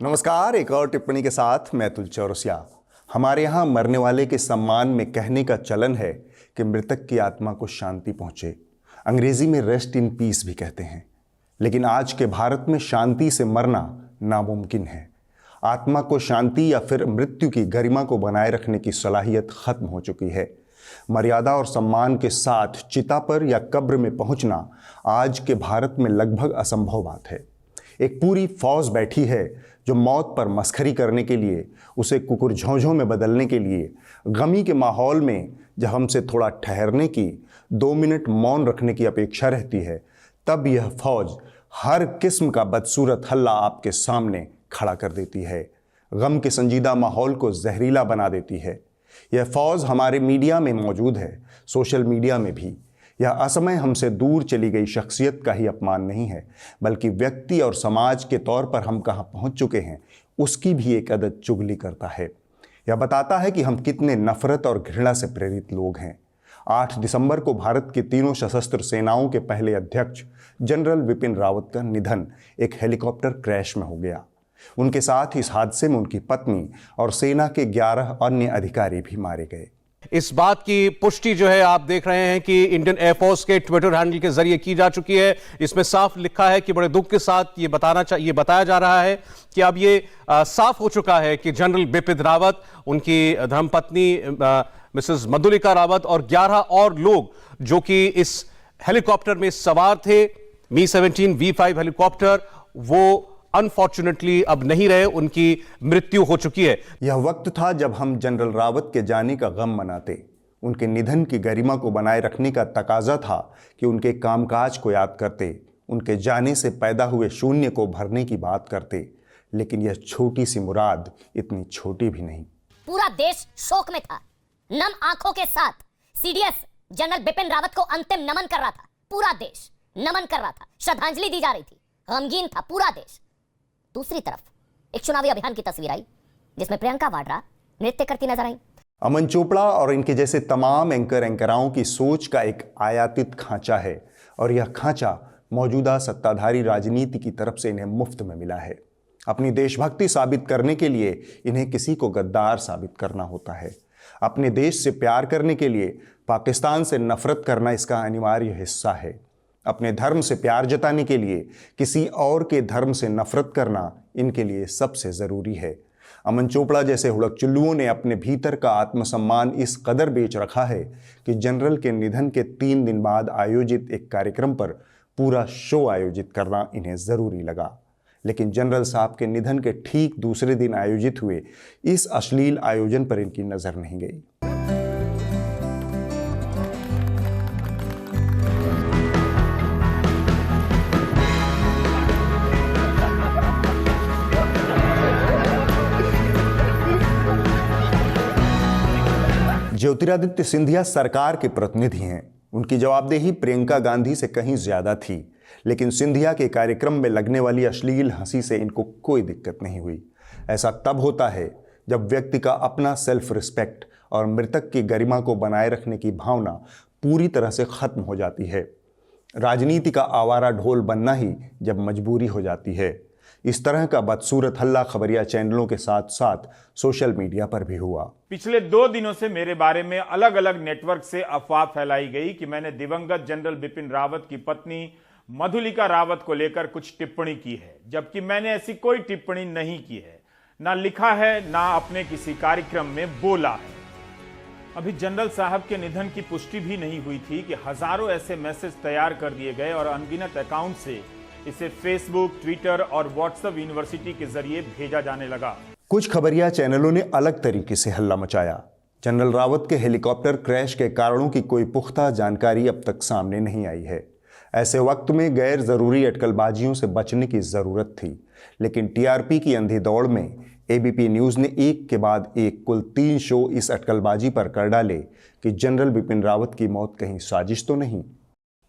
नमस्कार। एक और टिप्पणी के साथ मैं अतुल चौरसिया। हमारे यहाँ मरने वाले के सम्मान में कहने का चलन है कि मृतक की आत्मा को शांति पहुंचे। अंग्रेजी में रेस्ट इन पीस भी कहते हैं। लेकिन आज के भारत में शांति से मरना नामुमकिन है। आत्मा को शांति या फिर मृत्यु की गरिमा को बनाए रखने की सलाहियत खत्म हो चुकी है। मर्यादा और सम्मान के साथ चिता पर या कब्र में पहुंचना आज के भारत में लगभग असंभव बात है। एक पूरी फौज बैठी है जो मौत पर मस्खरी करने के लिए, उसे कुकुर झोंझों में बदलने के लिए, गमी के माहौल में जब हमसे थोड़ा ठहरने की, 2 मिनट मौन रखने की अपेक्षा रहती है, तब यह फौज हर किस्म का बदसूरत हल्ला आपके सामने खड़ा कर देती है। गम के संजीदा माहौल को जहरीला बना देती है। यह फौज हमारे मीडिया में मौजूद है, सोशल मीडिया में भी। यह असमय हमसे दूर चली गई शख्सियत का ही अपमान नहीं है, बल्कि व्यक्ति और समाज के तौर पर हम कहाँ पहुँच चुके हैं उसकी भी एक अदद चुगली करता है। यह बताता है कि हम कितने नफरत और घृणा से प्रेरित लोग हैं। 8 दिसंबर को भारत की तीनों सशस्त्र सेनाओं के पहले अध्यक्ष जनरल विपिन रावत का निधन एक हेलीकॉप्टर क्रैश में हो गया। उनके साथ इस हादसे में उनकी पत्नी और सेना के 11 अन्य अधिकारी भी मारे गए। इस बात की पुष्टि जो है आप देख रहे हैं कि इंडियन एयरफोर्स के ट्विटर हैंडल के जरिए की जा चुकी है। इसमें साफ लिखा है कि बड़े दुख के साथ ये बताया जा रहा है कि अब ये साफ हो चुका है कि जनरल बिपिन रावत, उनकी धर्मपत्नी मिसेस मधुलिका रावत और 11 और लोग जो कि इस हेलीकॉप्टर में सवार थे, मी-17 V5 हेलीकॉप्टर, वो अनफॉर्चुनेटली अब नहीं रहे, उनकी मृत्यु हो चुकी है। यह वक्त था जब हम जनरल रावत के जाने का गम मनाते। उनके निधन की गरिमा को बनाए रखने का तकाजा था कि उनके कामकाज को याद करते, उनके जाने से पैदा हुए शून्य को भरने की बात करते। लेकिन यह छोटी सी मुराद इतनी छोटी भी नहीं। पूरा देश शोक में था। नम आंखों के साथ सीडीएस जनरल बिपिन रावत को अंतिम नमन कर रहा था। पूरा देश नमन कर रहा था, श्रद्धांजलि दी जा रही थी, गमगीन था पूरा देश। दूसरी तरफ एक चुनावी अभियान की तस्वीर आई जिसमें प्रियंका वाड्रा नृत्य करती नजर आई। अमन चोपड़ा और इनके जैसे तमाम एंकराओं की सोच का एक आयातित खांचा है, और यह खांचा मौजूदा सत्ताधारी राजनीति की तरफ से इन्हें मुफ्त में मिला है। अपनी देशभक्ति साबित करने के लिए इन्हें किसी को गद्दार साबित करना होता है। अपने देश से प्यार करने के लिए पाकिस्तान से नफरत करना इसका अनिवार्य हिस्सा है। अपने धर्म से प्यार जताने के लिए किसी और के धर्म से नफरत करना इनके लिए सबसे ज़रूरी है। अमन चोपड़ा जैसे हुड़कचुल्लुओं ने अपने भीतर का आत्मसम्मान इस कदर बेच रखा है कि जनरल के निधन के 3 दिन बाद आयोजित एक कार्यक्रम पर पूरा शो आयोजित करना इन्हें ज़रूरी लगा। लेकिन जनरल साहब के निधन के ठीक दूसरे दिन आयोजित हुए इस अश्लील आयोजन पर इनकी नज़र नहीं गई। ज्योतिरादित्य सिंधिया सरकार के प्रतिनिधि हैं। उनकी जवाबदेही प्रियंका गांधी से कहीं ज्यादा थी, लेकिन सिंधिया के कार्यक्रम में लगने वाली अश्लील हंसी से इनको कोई दिक्कत नहीं हुई। ऐसा तब होता है जब व्यक्ति का अपना सेल्फ रिस्पेक्ट और मृतक की गरिमा को बनाए रखने की भावना पूरी तरह से खत्म हो जाती है। राजनीति का आवारा ढोल बनना ही जब मजबूरी हो जाती है। इस तरह का बदसूरत हल्ला खबरिया चैनलों के साथ साथ सोशल मीडिया पर भी हुआ। पिछले 2 दिनों से मेरे बारे में अलग अलग नेटवर्क से अफवाह फैलाई गई कि मैंने दिवंगत जनरल बिपिन रावत की पत्नी मधुलिका रावत को लेकर कुछ टिप्पणी की है, जबकि मैंने ऐसी कोई टिप्पणी नहीं की है, ना लिखा है, ना अपने किसी कार्यक्रम में बोला है। अभी जनरल साहब के निधन की पुष्टि भी नहीं हुई थी कि हजारों ऐसे मैसेज तैयार कर दिए गए और अनगिनत अकाउंट से इसे फेसबुक, ट्विटर और व्हाट्सएप यूनिवर्सिटी के जरिए भेजा जाने लगा। कुछ खबरिया चैनलों ने अलग तरीके से हल्ला मचाया। जनरल रावत के हेलीकॉप्टर क्रैश के कारणों की कोई पुख्ता जानकारी अब तक सामने नहीं आई है। ऐसे वक्त में गैर जरूरी अटकलबाजियों से बचने की जरूरत थी, लेकिन टीआरपी की अंधी दौड़ में एबीपी न्यूज ने एक के बाद एक कुल 3 शो इस अटकलबाजी पर कर डाले कि जनरल बिपिन रावत की मौत कहीं साजिश तो नहीं,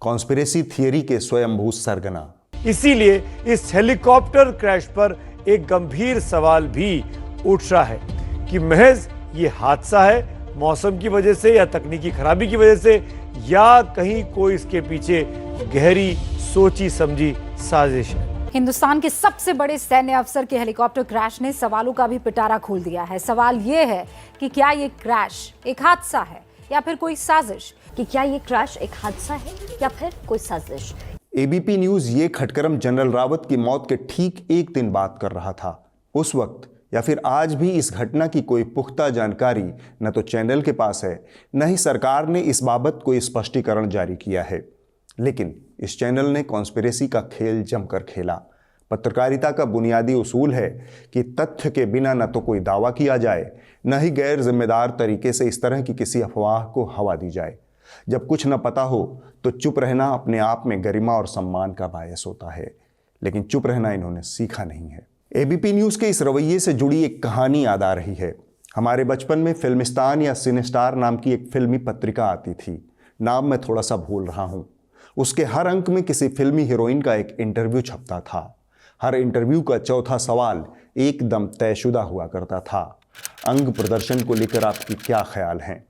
कॉन्स्पिरेसी थियरी के स्वयंभू सरगना। इसीलिए इस हेलीकॉप्टर क्रैश पर एक गंभीर सवाल भी उठ रहा है कि महज ये हादसा है मौसम की वजह से या तकनीकी खराबी की वजह से, या कहीं कोई इसके पीछे गहरी सोची समझी साजिश है। हिंदुस्तान के सबसे बड़े सैन्य अफसर के हेलीकॉप्टर क्रैश ने सवालों का भी पिटारा खोल दिया है। सवाल ये है कि क्या ये क्रैश एक हादसा है या फिर कोई साजिश? कि क्या ये क्रैश एक हादसा है या फिर कोई साजिश? एबीपी न्यूज ये खटकरम जनरल रावत की मौत के ठीक एक दिन बाद कर रहा था। उस वक्त या फिर आज भी इस घटना की कोई पुख्ता जानकारी न तो चैनल के पास है, न ही सरकार ने इस बाबत कोई स्पष्टीकरण जारी किया है। लेकिन इस चैनल ने कॉन्स्पिरेसी का खेल जमकर खेला। पत्रकारिता का बुनियादी उसूल है कि तथ्य के बिना न तो कोई दावा किया जाए, न ही गैर जिम्मेदार तरीके से इस तरह की किसी अफवाह को हवा दी जाए। जब कुछ न पता हो तो चुप रहना अपने आप में गरिमा और सम्मान का बायस होता है, लेकिन चुप रहना इन्होंने सीखा नहीं है। एबीपी न्यूज के इस रवैये से जुड़ी एक कहानी याद आ रही है। हमारे बचपन में फिल्मिस्तान या सिनेस्टार नाम की एक फिल्मी पत्रिका आती थी। नाम मैं थोड़ा सा भूल रहा हूँ। उसके हर अंक में किसी फिल्मी हीरोइन का एक इंटरव्यू छपता था। हर इंटरव्यू का चौथा सवाल एकदम तयशुदा हुआ करता था। अंग प्रदर्शन को लेकर आपकी क्या ख्याल हैं?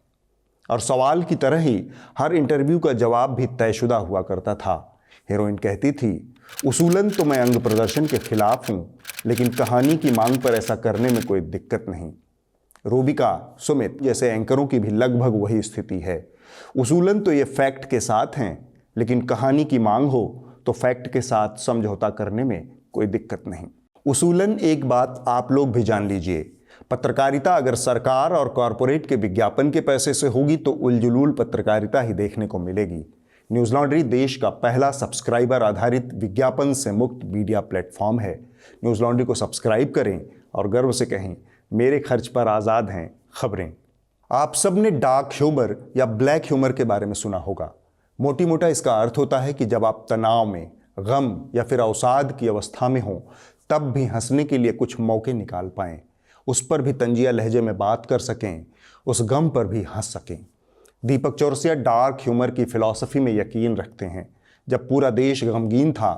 और सवाल की तरह ही हर इंटरव्यू का जवाब भी तयशुदा हुआ करता था। हीरोइन कहती थी, उसूलन तो मैं अंग प्रदर्शन के खिलाफ हूँ, लेकिन कहानी की मांग पर ऐसा करने में कोई दिक्कत नहीं। रूबिका, सुमित जैसे एंकरों की भी लगभग वही स्थिति है। उसूलन तो ये फैक्ट के साथ हैं, लेकिन कहानी की मांग हो तो फैक्ट के साथ समझौता करने में कोई दिक्कत नहीं। उसूलन एक बात आप लोग भी जान लीजिए, पत्रकारिता अगर सरकार और कॉरपोरेट के विज्ञापन के पैसे से होगी तो उलझुलूल पत्रकारिता ही देखने को मिलेगी। न्यूज़ लॉन्ड्री देश का पहला सब्सक्राइबर आधारित विज्ञापन से मुक्त मीडिया प्लेटफॉर्म है। न्यूज़ लॉन्ड्री को सब्सक्राइब करें और गर्व से कहें, मेरे खर्च पर आज़ाद हैं खबरें। आप सब ने डार्क ह्यूमर या ब्लैक ह्यूमर के बारे में सुना होगा। मोटी मोटा इसका अर्थ होता है कि जब आप तनाव में, गम या फिर अवसाद की अवस्था में हों, तब भी हंसने के लिए कुछ मौके निकाल पाएं, उस पर भी तंजिया लहजे में बात कर सकें, उस गम पर भी हंस सकें। दीपक चौरसिया डार्क ह्यूमर की फिलॉसफी में यकीन रखते हैं। जब पूरा देश गमगीन था,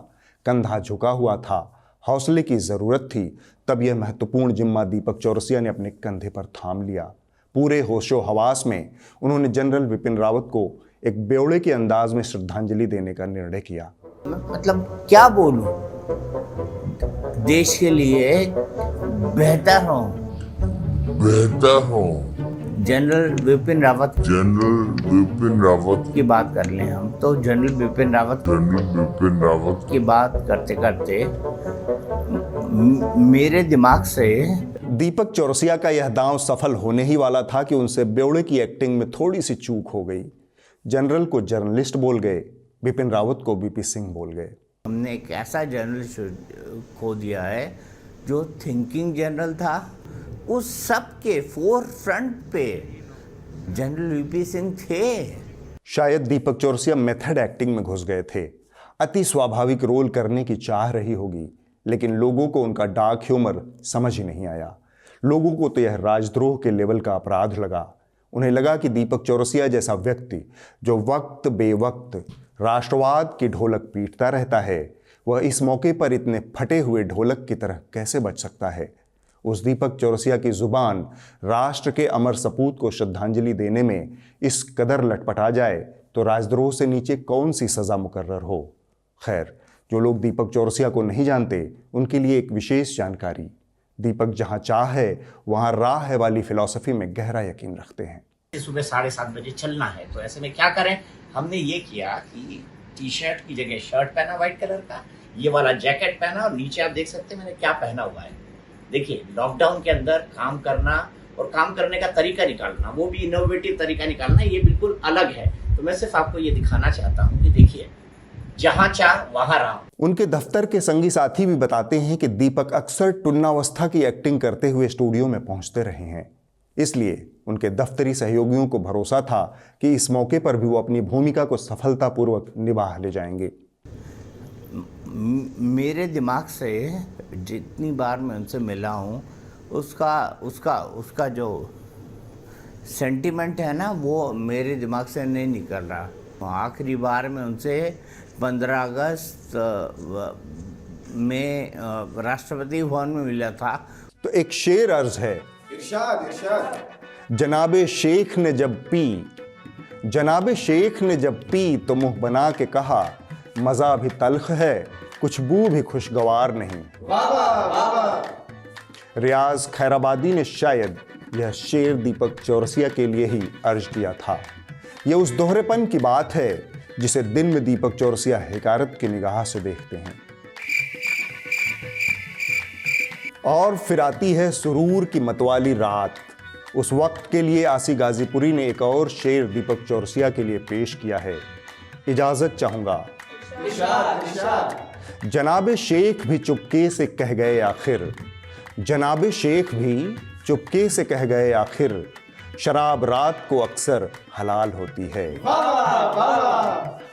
कंधा झुका हुआ था, हौसले की ज़रूरत थी, तब यह महत्वपूर्ण जिम्मा दीपक चौरसिया ने अपने कंधे पर थाम लिया। पूरे होशो हवास में उन्होंने जनरल बिपिन रावत को एक बेवड़े के अंदाज में श्रद्धांजलि देने का निर्णय किया। मतलब क्या बोलूं, देश के लिए बेहतर हो जनरल बिपिन रावत की बात कर लें हम तो जनरल बिपिन रावत की बात करते करते मेरे दिमाग से दीपक चौरसिया का यह दांव सफल होने ही वाला था कि उनसे बेवड़े की एक्टिंग में थोड़ी सी चूक हो गई। जनरल को जर्नलिस्ट बोल गए, बिपिन रावत को बीपी सिंह बोल गए। हमने एक ऐसा जर्नलिस्ट खो दिया है जो थिंकिंग जनरल था। उस सब के फोर फ्रंट पे जनरल वीपी सिंह थे। शायद दीपक चौरसिया मेथड एक्टिंग में घुस गए थे। अति स्वाभाविक रोल करने की चाह रही होगी, लेकिन लोगों को उनका डार्क ह्यूमर समझ ही नहीं आया। लोगों को तो यह राजद्रोह के लेवल का अपराध लगा। उन्हें लगा कि दीपक चौरसिया जैसा व्यक्ति जो वक्त बेवक्त राष्ट्रवाद की ढोलक पीटता रहता है, वह इस मौके पर इतने फटे हुए ढोलक की तरह कैसे बच सकता है। उस दीपक चौरसिया की जुबान राष्ट्र के अमर सपूत को श्रद्धांजलि देने में इस कदर लटपटा जाए तो राजद्रोह से नीचे कौन सी सज़ा मुकर्रर हो। खैर, जो लोग दीपक चौरसिया को नहीं जानते उनके लिए एक विशेष जानकारी। दीपक जहां चाह है वहां राह है वाली फिलॉसफी में गहरा यकीन रखते हैं। सुबह 7:30 बजे चलना है, तो ऐसे में क्या करें, हमने ये किया कि टी शर्ट की जगह शर्ट पहना व्हाइट कलर का, ये वाला जैकेट पहना, और नीचे आप देख सकते हैं मैंने क्या पहना हुआ है। देखिए, लॉकडाउन के अंदर काम करना और काम करने का तरीका निकालना, वो भी इनोवेटिव तरीका निकालना, ये बिल्कुल अलग है। तो मैं सिर्फ आपको ये दिखाना चाहता हूँ कि देखिए, जहां चाह वहां राह। उनके दफ्तर के संगी साथी भी बताते हैं कि दीपक अक्सर टुन्नावस्था की एक्टिंग करते हुए स्टूडियो में पहुंचते रहे हैं। इसलिए उनके दफ्तरी सहयोगियों को भरोसा था कि इस मौके पर भी वो अपनी भूमिका को सफलतापूर्वक निभा ले जाएंगे। मेरे दिमाग से जितनी बार मैं उनसे मिला हूँ, उसका जो सेंटिमेंट है ना, वो मेरे दिमाग से नहीं निकल रहा। आखिरी बार मैं उनसे 15 अगस्त में राष्ट्रपति भवन में मिला था। तो एक शेर अर्ज है, जनाबे शेख ने जब पी तो मुंह बना के कहा, मजा भी तल्ख है, कुछ बू भी खुशगवार नहीं। रियाज खैराबादी ने शायद यह शेर दीपक चौरसिया के लिए ही अर्ज किया था। यह उस दोहरेपन की बात है जिसे दिन में दीपक चौरसिया हिकारत की निगाह से देखते हैं। और फिर आती है सुरूर की मतवाली रात। उस वक्त के लिए आसी गाजीपुरी ने एक और शेर दीपक चौरसिया के लिए पेश किया है। इजाजत चाहूंगा। जनाबे शेख भी चुपके से कह गए आखिर, जनाबे शेख भी चुपके से कह गए आखिर, शराब रात को अक्सर हलाल होती है।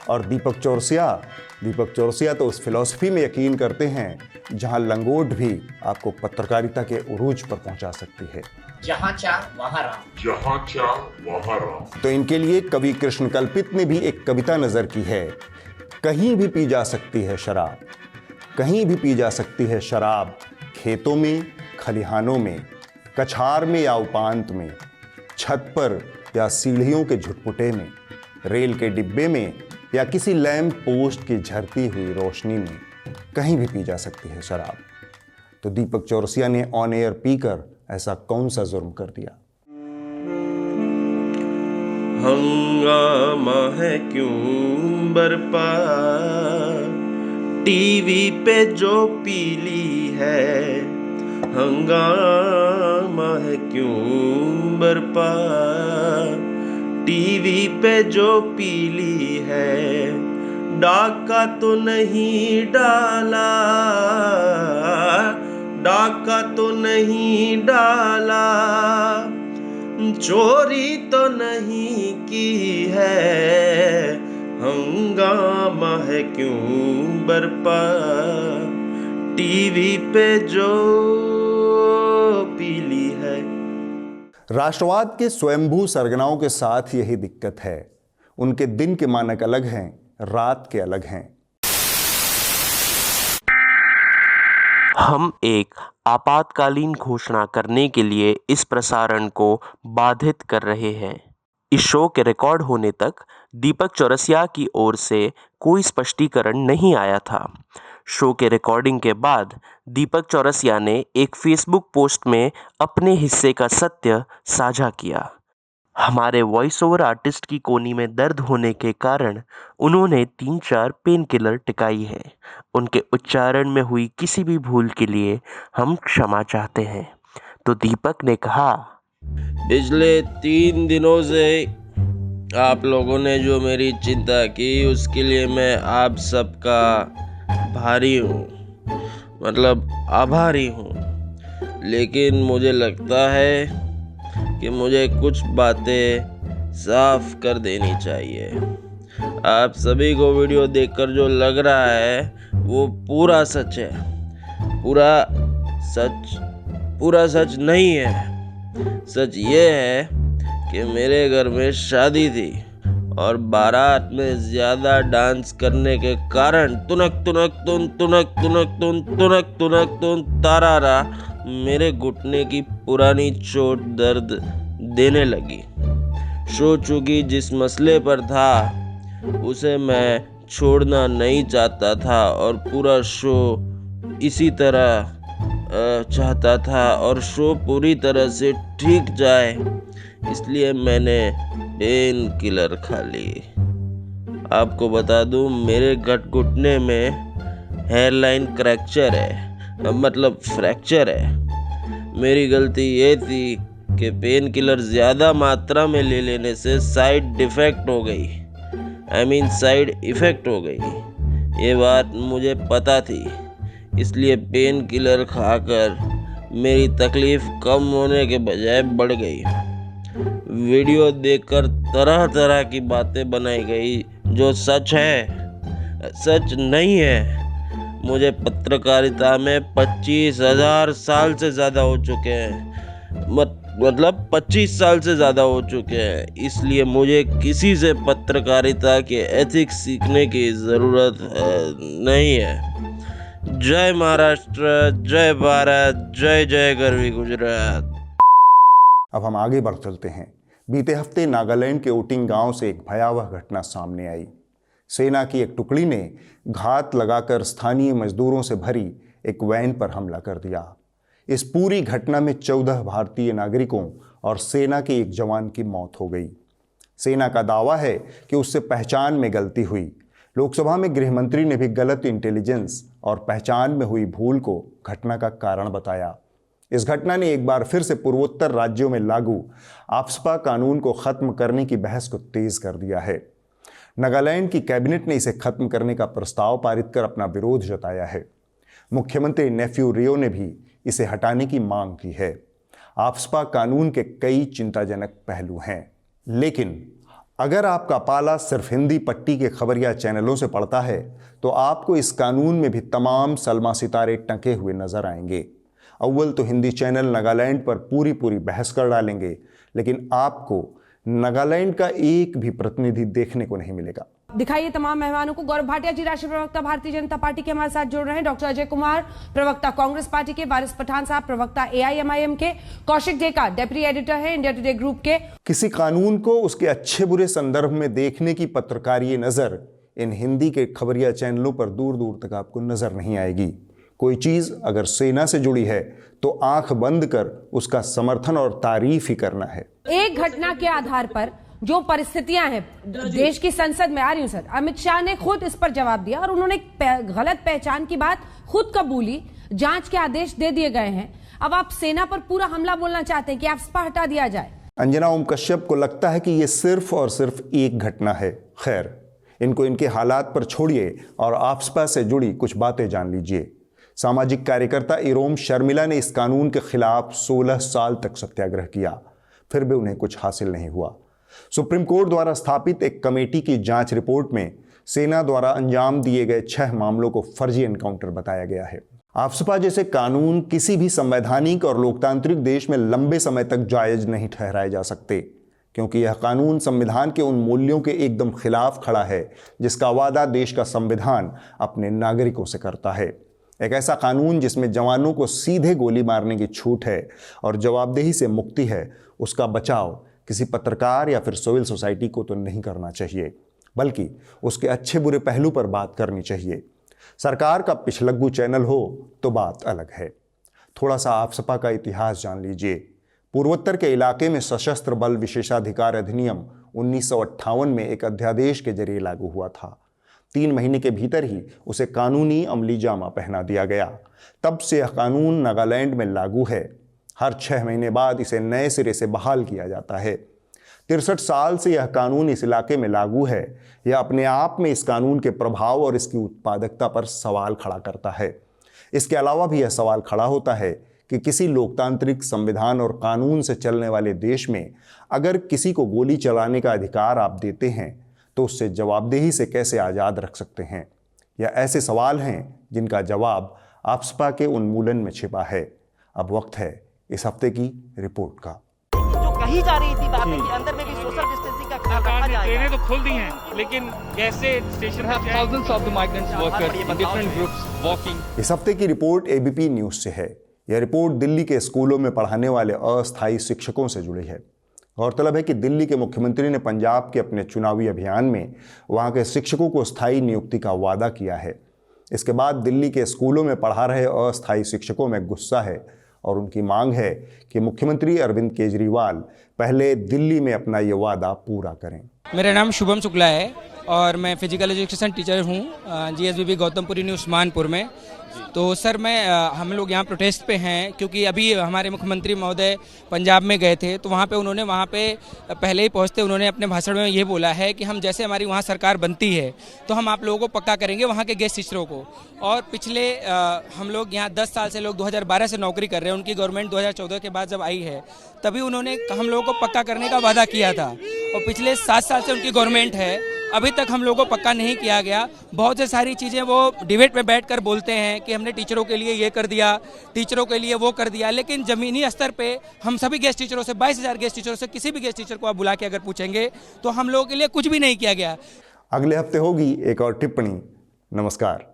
और दीपक चौरसिया तो उस फिलॉसफी में यकीन करते हैं जहां लंगोट भी आपको पत्रकारिता के उरूज पर पहुंचा सकती है। जहां चाह वहां राम। तो इनके लिए कवि कृष्ण कल्पित ने भी एक कविता नजर की है। कहीं भी पी जा सकती है शराब, कहीं भी पी जा सकती है शराब, खेतों में, खलिहानों में, कछार में या उपांत में, छत पर या सीढ़ियों के झुटपुटे में, रेल के डिब्बे में या किसी लैंप पोस्ट की झरती हुई रोशनी में, कहीं भी पी जा सकती है शराब। तो दीपक चौरसिया ने ऑन एयर पीकर ऐसा कौन सा जुर्म कर दिया? हंगामा है क्यों बरपा, टीवी पे जो पीली है, हंगामा है क्यों बरपा, टीवी पे जो पीली है, डाका तो नहीं डाला, डाका तो नहीं डाला, चोरी तो नहीं की है, हंगामा है क्यों बरपा, टीवी पे जो पीली है। राष्ट्रवाद के स्वयंभू सरगनाओं के साथ यही दिक्कत है। उनके दिन के मानक अलग हैं, रात के अलग हैं। हम एक आपातकालीन घोषणा करने के लिए इस प्रसारण को बाधित कर रहे हैं। इस शो के रिकॉर्ड होने तक दीपक चौरसिया की ओर से कोई स्पष्टीकरण नहीं आया था। शो के रिकॉर्डिंग के बाद दीपक चौरसिया ने एक फेसबुक पोस्ट में अपने हिस्से का सत्य साझा किया। हमारे वॉइस ओवर आर्टिस्ट की कोहनी में दर्द होने के कारण उन्होंने 3-4 पेन किलर टिकाई है। उनके उच्चारण में हुई किसी भी भूल के लिए हम क्षमा चाहते हैं। तो दीपक ने कहा, पिछले 3 दिनों से आप लोगों ने जो मेरी चिंता की उसके लिए मैं आप सबका भारी हूँ, मतलब आभारी हूँ। लेकिन मुझे लगता है कि मुझे कुछ बातें साफ कर देनी चाहिए। आप सभी को वीडियो देखकर जो लग रहा है वो पूरा सच है। पूरा सच नहीं है। सच ये है कि मेरे घर में शादी थी और बारात में ज़्यादा डांस करने के कारण तुनक तुनक तुन तुनक तुनक तुन तुनक तुनक तुन तारारा मेरे घुटने की पुरानी चोट दर्द देने लगी। शो चूंकि जिस मसले पर था उसे मैं छोड़ना नहीं चाहता था और पूरा शो इसी तरह चाहता था और शो पूरी तरह से ठीक जाए, इसलिए मैंने पेन किलर खा ली। आपको बता दूं, मेरे घुटने में हेयरलाइन फ्रैक्चर है। मेरी गलती ये थी कि पेन किलर ज़्यादा मात्रा में ले लेने से साइड इफ़ेक्ट हो गई। ये बात मुझे पता थी, इसलिए पेन किलर खाकर मेरी तकलीफ़ कम होने के बजाय बढ़ गई। वीडियो देखकर तरह तरह की बातें बनाई गई जो सच नहीं है। मुझे पत्रकारिता में 25,000 साल से ज़्यादा हो चुके हैं, मतलब 25 साल से ज़्यादा हो चुके हैं। इसलिए मुझे किसी से पत्रकारिता के एथिक्स सीखने की ज़रूरत नहीं है। जय महाराष्ट्र, जय भारत, जय जय गरवी गुजरात। अब हम आगे बढ़ चलते हैं। बीते हफ्ते नागालैंड के ओटिंग गांव से एक भयावह घटना सामने आई। सेना की एक टुकड़ी ने घात लगाकर स्थानीय मजदूरों से भरी एक वैन पर हमला कर दिया। इस पूरी घटना में 14 भारतीय नागरिकों और सेना के एक जवान की मौत हो गई। सेना का दावा है कि उससे पहचान में गलती हुई। लोकसभा में गृह मंत्री ने भी गलत इंटेलिजेंस और पहचान में हुई भूल को घटना का कारण बताया। इस घटना ने एक बार फिर से पूर्वोत्तर राज्यों में लागू आफ्स्पा कानून को खत्म करने की बहस को तेज कर दिया है। नागालैंड की कैबिनेट ने इसे खत्म करने का प्रस्ताव पारित कर अपना विरोध जताया है। मुख्यमंत्री नेफ्यू रियो ने भी इसे हटाने की मांग की है। आफ्स्पा कानून के कई चिंताजनक पहलू हैं, लेकिन अगर आपका पाला सिर्फ हिंदी पट्टी के खबरिया चैनलों से पड़ता है तो आपको इस कानून में भी तमाम सलमा सितारे टंके हुए नजर आएंगे। अव्वल तो हिंदी चैनल नागालैंड पर पूरी बहस कर डालेंगे, लेकिन आपको नागालैंड का एक भी प्रतिनिधि देखने को नहीं मिलेगा। दिखाइए तमाम मेहमानों को। गौरव भाटिया जी, राष्ट्रीय प्रवक्ता भारतीय जनता पार्टी के हमारे साथ जुड़ रहे हैं। डॉक्टर अजय कुमार, प्रवक्ता कांग्रेस पार्टी के। वारिस पठान साहब, प्रवक्ता AIMIM के। कौशिक ढेका, डेप्यूटी एडिटर है इंडिया टुडे ग्रुप के। किसी कानून को उसके अच्छे बुरे संदर्भ में देखने की पत्रकारीय नजर इन हिंदी के खबरिया चैनलों पर दूर दूर तक आपको नजर नहीं आएगी। कोई चीज अगर सेना से जुड़ी है तो आंख बंद कर उसका समर्थन और तारीफ ही करना है। एक घटना के आधार पर जो परिस्थितियां हैं देश की संसद में, आ रही हूं सर, अमित शाह ने खुद इस पर जवाब दिया और उन्होंने गलत पहचान की बात खुद कबूली। जांच के आदेश दे दिए गए हैं। अब आप सेना पर पूरा हमला बोलना चाहते हैं कि आफ्स्पा हटा दिया जाए। अंजना ओम कश्यप को लगता है कि यह सिर्फ और सिर्फ एक घटना है। खैर, इनको इनके हालात पर छोड़िए और आफ्स्पा से जुड़ी कुछ बातें जान लीजिए। सामाजिक कार्यकर्ता इरोम शर्मिला ने इस कानून के खिलाफ 16 साल तक सत्याग्रह किया, फिर भी उन्हें कुछ हासिल नहीं हुआ। सुप्रीम कोर्ट द्वारा स्थापित एक कमेटी की जांच रिपोर्ट में सेना द्वारा अंजाम दिए गए 6 मामलों को फर्जी एनकाउंटर बताया गया है। आफ्स्पा जैसे कानून किसी भी संवैधानिक और लोकतांत्रिक देश में लंबे समय तक जायज नहीं ठहराए जा सकते, क्योंकि यह कानून संविधान के उन मूल्यों के एकदम खिलाफ खड़ा है जिसका वादा देश का संविधान अपने नागरिकों से करता है। एक ऐसा कानून जिसमें जवानों को सीधे गोली मारने की छूट है और जवाबदेही से मुक्ति है, उसका बचाव किसी पत्रकार या फिर सिविल सोसाइटी को तो नहीं करना चाहिए, बल्कि उसके अच्छे बुरे पहलू पर बात करनी चाहिए। सरकार का पिछलग्गू चैनल हो तो बात अलग है। थोड़ा सा आफ्स्पा का इतिहास जान लीजिए। पूर्वोत्तर के इलाके में सशस्त्र बल विशेषाधिकार अधिनियम 1958 में एक अध्यादेश के जरिए लागू हुआ था। 3 महीने के भीतर ही उसे कानूनी अमली जामा पहना दिया गया। तब से यह कानून नागालैंड में लागू है। हर 6 महीने बाद इसे नए सिरे से बहाल किया जाता है। 63 साल से यह कानून इस इलाके में लागू है। यह अपने आप में इस कानून के प्रभाव और इसकी उत्पादकता पर सवाल खड़ा करता है। इसके अलावा भी यह सवाल खड़ा होता है कि किसी लोकतांत्रिक संविधान और कानून से चलने वाले देश में अगर किसी को गोली चलाने का अधिकार आप देते हैं तो उससे जवाबदेही से कैसे आज़ाद रख सकते हैं। यह ऐसे सवाल हैं जिनका जवाब आफ्स्पा के उन्मूलन में छिपा है। अब वक्त है इस हफ्ते की रिपोर्ट का। जो कही जा रही थी बातें कि अंदर में भी सोशल डिस्टेंसिंग का ख्याल रखा जाएगा। ट्रेनें तो खुल दी हैं, लेकिन कैसे स्टेशन पर thousands of the migrants workers in different groups walking। इस हफ्ते की रिपोर्ट ABP न्यूज से है। यह रिपोर्ट दिल्ली के स्कूलों में पढ़ाने वाले अस्थायी शिक्षकों से जुड़ी है। गौरतलब है कि दिल्ली के मुख्यमंत्री ने पंजाब के अपने चुनावी अभियान में वहां के शिक्षकों को स्थायी नियुक्ति का वादा किया है। इसके बाद दिल्ली के स्कूलों में पढ़ा रहे अस्थायी शिक्षकों में गुस्सा है और उनकी मांग है कि मुख्यमंत्री अरविंद केजरीवाल पहले दिल्ली में अपना ये वादा पूरा करें। मेरा नाम शुभम शुक्ला है और मैं फिजिकल एजुकेशन टीचर हूँ GSBB गौतमपुरी न्यू उस्मानपुर में। तो सर हम लोग यहाँ प्रोटेस्ट पे हैं क्योंकि अभी हमारे मुख्यमंत्री महोदय पंजाब में गए थे, तो वहाँ पे पहले ही पहुँचते उन्होंने अपने भाषण में ये बोला है कि हम जैसे हमारी वहाँ सरकार बनती है तो हम आप लोगों को पक्का करेंगे वहाँ के गेस्ट टीचरों को। और पिछले हम लोग यहाँ 10 साल से लोग 2012 से नौकरी कर रहे हैं। उनकी गवर्नमेंट 2014 के बाद जब आई है तभी उन्होंने हम लोगों को पक्का करने का वादा किया था और पिछले 7 साल से उनकी गवर्नमेंट है, अभी तक हम लोगों को पक्का नहीं किया गया। बहुत से सारी चीज़ें वो डिबेट में बैठकर बोलते हैं कि हमने टीचरों के लिए ये कर दिया, टीचरों के लिए वो कर दिया, लेकिन ज़मीनी स्तर पे हम सभी गेस्ट टीचरों से 22,000 गेस्ट टीचरों से किसी भी गेस्ट टीचर को आप बुला के अगर पूछेंगे तो हम लोगों के लिए कुछ भी नहीं किया गया। अगले हफ्ते होगी एक और टिप्पणी। नमस्कार।